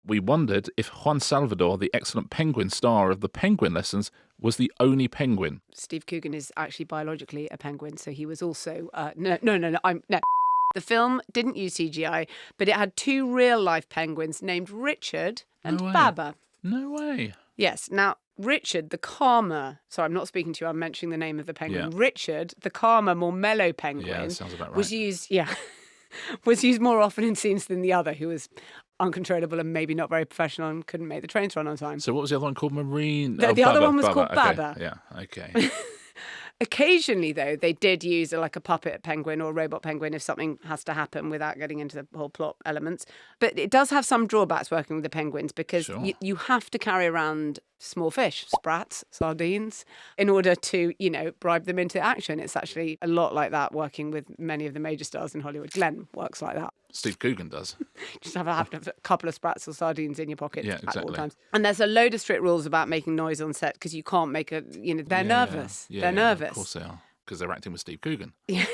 We wondered if Juan Salvador, the excellent penguin star of the Penguin Lessons, was the only penguin. Steve Coogan is actually biologically a penguin, so he was also... No. The film didn't use CGI, but it had 2 real-life penguins named Richard and Baba. No way. Yes. Now, Richard, the calmer... Sorry, I'm not speaking to you. I'm mentioning the name of the penguin. Yeah. Richard, the calmer, more mellow penguin... Yeah, that sounds about right. ...was used more often in scenes than the other, who was uncontrollable and maybe not very professional and couldn't make the trains run on time. So what was the other one called? Marine? The other one was called Baba. Okay. Yeah, okay. Occasionally, though, they did use a puppet penguin or a robot penguin if something has to happen without getting into the whole plot elements. But it does have some drawbacks working with the penguins because you have to carry around small fish, sprats, sardines, in order to, bribe them into action. It's actually a lot like that working with many of the major stars in Hollywood. Glenn works like that. Steve Coogan does. Just have a couple of sprats or sardines in your pocket exactly. at all times. And there's a load of strict rules about making noise on set because you can't make they're nervous. They're nervous. Of course they are, because they're acting with Steve Coogan. Yeah,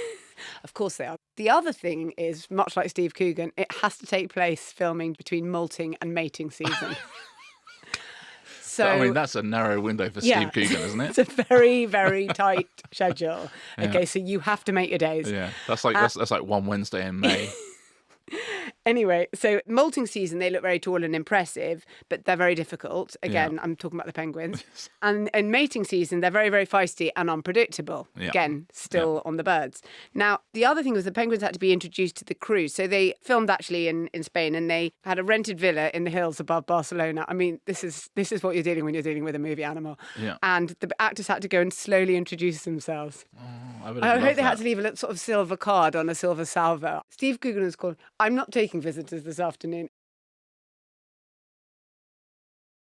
of course they are. The other thing is, much like Steve Coogan, it has to take place filming between molting and mating season. So, I mean, that's a narrow window for Steve Coogan, isn't it? It's a very, very tight schedule. Yeah. Okay, so you have to make your days. Yeah, that's like one Wednesday in May. Anyway, so molting season, they look very tall and impressive, but they're very difficult. Again, I'm talking about the penguins. And in mating season, they're very, very feisty and unpredictable. Yeah. Again, still on the birds. Now, the other thing was the penguins had to be introduced to the crew. So they filmed actually in Spain, and they had a rented villa in the hills above Barcelona. I mean, this is what you're dealing when you're dealing with a movie animal. Yeah. And the actors had to go and slowly introduce themselves. Oh, I hope they had to leave a little sort of silver card on a silver salver. Steve Coogan was called, I'm not taking visitors this afternoon.